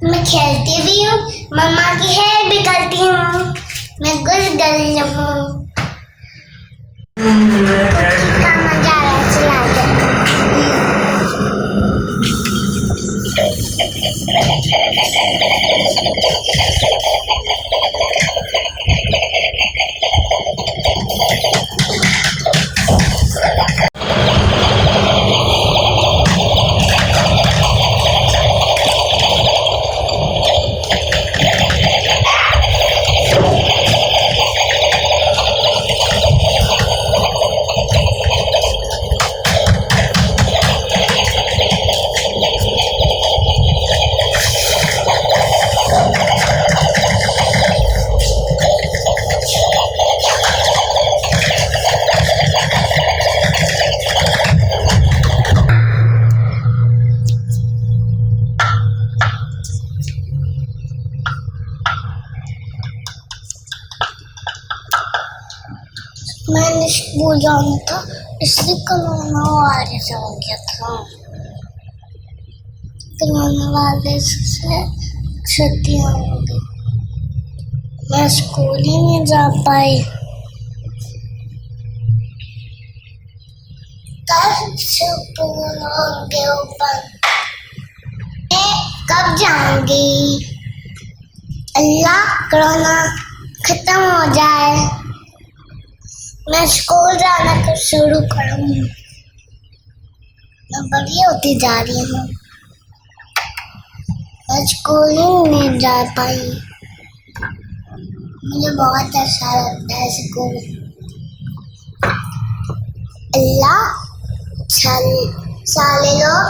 मैं खेलती भी हूँ, मम्मा की हेल्प भी करती हूँ। मैं गुड गर्ल हूँ। कितना मजा आ रहा है चला मैंने स्कूल जाना था, इसलिए कोरोना वायरस हो गया था। कोरोना वायरस से छुट्टियां हो गई, मैं स्कूल ही नहीं जा पाई। कब स्कूल होंगे ओपन, कब जाऊंगी? अल्लाह कोरोना खत्म हो जाए, मैं स्कूल जाना तो शुरू करूँगी। मैं बड़ी होती जा रही हूँ, मैं स्कूल ही नहीं जा पाई। मुझे बहुत अच्छा लगता है स्कूल। अल्लाह साले लोग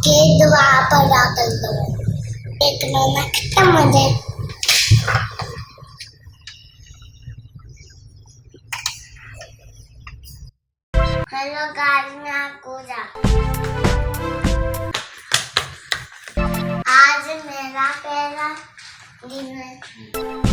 के दुआ पड़ा कर दो, एक कोरोना खत्म हो जाए। हेलो गाइस, मैं आकूजा। आज मेरा पहला दिन है।